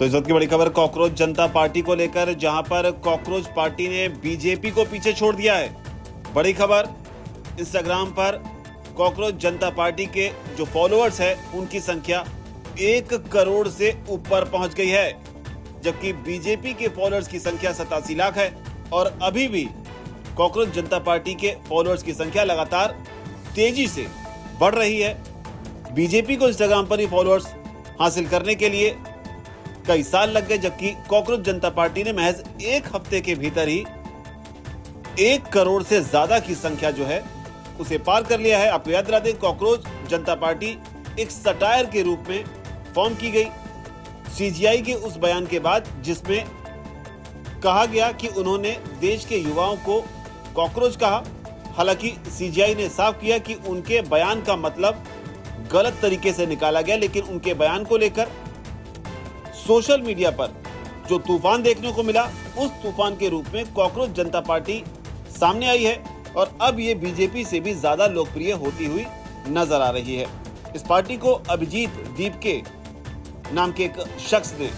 तो इस वक्त की बड़ी खबर कॉकरोच जनता पार्टी को लेकर, जहां पर कॉकरोच पार्टी ने बीजेपी को पीछे छोड़ दिया है। बड़ी खबर, इंस्टाग्राम पर कॉकरोच जनता पार्टी के जो फॉलोअर्स है उनकी संख्या 1 करोड़ से ऊपर पहुंच गई है, जबकि बीजेपी के फॉलोअर्स की संख्या 87 लाख है। और अभी भी कॉकरोच जनता पार्टी के फॉलोअर्स की संख्या लगातार तेजी से बढ़ रही है। बीजेपी को इंस्टाग्राम पर ही फॉलोअर्स हासिल करने के लिए कई साल लग गए, जबकि कॉकरोच जनता पार्टी ने महज 1 हफ्ते के भीतर ही 1 करोड़ से ज्यादा की संख्या जो है उसे पार कर लिया है। आपको याद दिला दें, कॉकरोच जनता पार्टी एक सटायर के रूप में फॉर्म की गई सीजीआई के उस बयान के बाद, जिसमें कहा गया कि उन्होंने देश के युवाओं को कॉकरोच कहा। हालांकि सीजीआई ने साफ किया कि उनके बयान का मतलब गलत तरीके से निकाला गया, लेकिन उनके बयान को लेकर सोशल मीडिया पर जो तूफान देखने को मिला, उस तूफान के रूप में कॉकरोच जनता पार्टी सामने आई है और अब ये बीजेपी से भी ज्यादा लोकप्रिय होती हुई नजर आ रही है। इस पार्टी को अभिजीत दीपके नाम के एक शख्स ने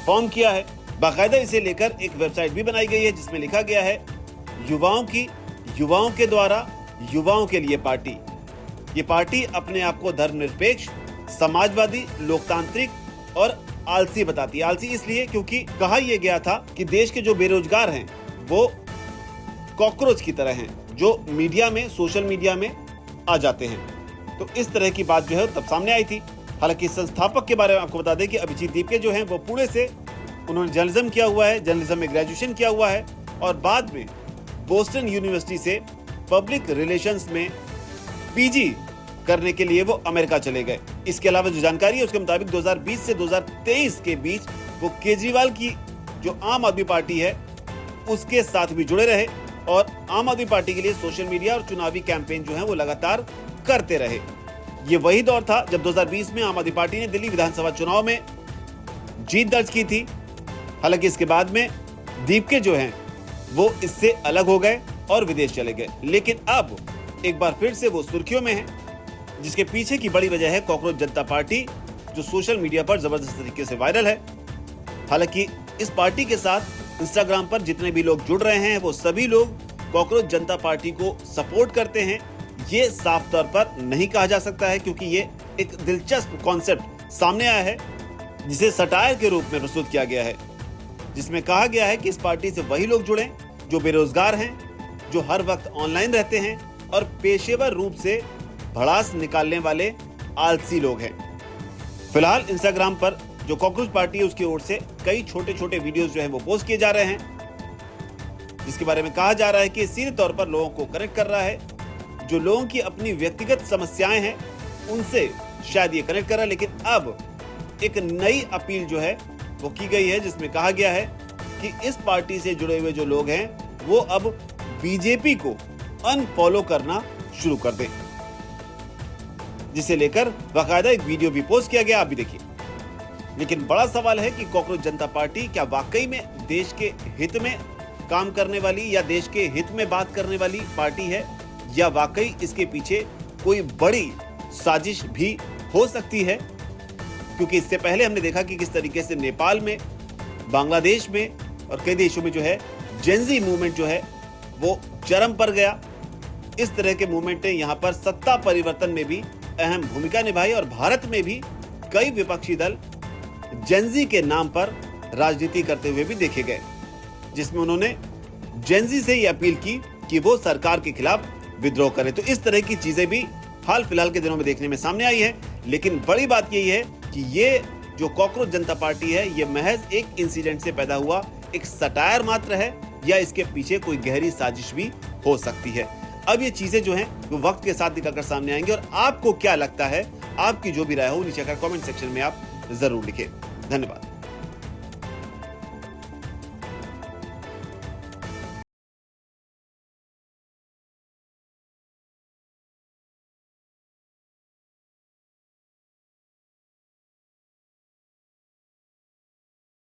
फॉर्म किया है। बाकायदा इसे लेकर एक वेबसाइट भी बनाई गई है, जिसमें लिखा गया है युवाओं के द्वारा युवाओं के लिए पार्टी। ये पार्टी अपने आप को धर्मनिरपेक्ष, समाजवादी, लोकतांत्रिक और आलसी बताती है। आलसी इसलिए क्योंकि कहा यह गया था कि देश के जो बेरोजगार हैं वो कॉकरोच की तरह हैं, जो मीडिया में, सोशल मीडिया में आ जाते हैं। तो इस तरह की बात जो है तब सामने आई थी। हालांकि संस्थापक के बारे में आपको बता दें कि अभिजीत दीपके जो हैं वो पुणे से उन्होंने जर्नलिज्म किया हुआ है, जर्नलिज्म में ग्रेजुएशन किया हुआ है और बाद में बोस्टन यूनिवर्सिटी से पब्लिक रिलेशंस में पीजी करने के लिए वो अमेरिका चले गए। इसके अलावा जो जानकारी है उसके मुताबिक 2020 से 2023 के बीच वो केजरीवाल की जो आम आदमी पार्टी है उसके साथ भी जुड़े रहे और आम आदमी पार्टी के लिए सोशल मीडिया और चुनावी कैंपेन जो है वो लगातार करते रहे। ये वही दौर था जब 2020 में आम आदमी पार्टी ने दिल्ली विधानसभा चुनाव में जीत दर्ज की थी। हालांकि इसके बाद में दीपके जो हैं वो इससे अलग हो गए और विदेश चले गए, लेकिन अब एक बार फिर से वो सुर्खियों में है, जिसके पीछे की बड़ी वजह है कॉकरोच जनता पार्टी, जो सोशल मीडिया पर जबरदस्त तरीके से वायरल है। हालांकि इस पार्टी के साथ इंस्टाग्राम पर जितने भी लोग जुड़ रहे हैं वो सभी लोग कॉकरोच जनता पार्टी को सपोर्ट करते हैं। ये साफ तौर पर नहीं कहा जा सकता है, क्योंकि ये एक दिलचस्प कॉन्सेप्ट सामने आया है जिसे सटायर के रूप में प्रस्तुत किया गया है, जिसमें कहा गया है कि इस पार्टी से वही लोग जुड़ें जो बेरोजगार हैं, जो हर वक्त ऑनलाइन रहते हैं और पेशेवर रूप से भड़ास निकालने वाले आलसी लोग हैं। फिलहाल इंस्टाग्राम पर जो कॉकरोच पार्टी है उसकी ओर से कई छोटे छोटे वीडियोस जो है वो पोस्ट किए जा रहे हैं, जिसके बारे में कहा जा रहा है कि सीधे तौर पर लोगों को कनेक्ट कर रहा है। जो लोगों की अपनी व्यक्तिगत समस्याएं हैं उनसे शायद ये कनेक्ट कर रहा है, लेकिन अब एक नई अपील जो है वो की गई है, जिसमें कहा गया है कि इस पार्टी से जुड़े हुए जो लोग हैं वो अब बीजेपी को अनफॉलो करना शुरू कर दें, जिसे लेकर बाकायदा एक वीडियो भी पोस्ट किया गया, आप भी देखिए। लेकिन बड़ा सवाल है कि कॉकरोच जनता पार्टी क्या वाकई में देश के हित में काम करने वाली या देश के हित में बात करने वाली पार्टी है, या वाकई इसके पीछे कोई बड़ी साजिश भी हो सकती है। क्योंकि इससे पहले हमने देखा कि किस तरीके से नेपाल में, बांग्लादेश में और कई देशों में जो है जेनजी मूवमेंट जो है वो चरम पर गया। इस तरह के मूवमेंट ने यहाँ पर सत्ता परिवर्तन में भी अहम भूमिका निभाई और भारत में भी कई विपक्षी दल जेनजी के नाम पर राजनीति करते हुए भी देखे गए, जिसमें उन्होंने जेनजी से ये अपील की कि वो सरकार के खिलाफ विद्रोह करें। तो इस तरह की चीजें भी हाल फिलहाल के दिनों में देखने में सामने आई है। लेकिन बड़ी बात यही है कि ये जो कॉकरोच जनता पार्टी है ये महज एक इंसिडेंट से पैदा हुआ एक सटायर मात्र है, या इसके पीछे कोई गहरी साजिश भी हो सकती है। अब ये चीजें जो हैं वो वक्त के साथ निकलकर सामने आएंगी। और आपको क्या लगता है, आपकी जो भी राय हो नीचे का कमेंट सेक्शन में आप जरूर लिखें। धन्यवाद।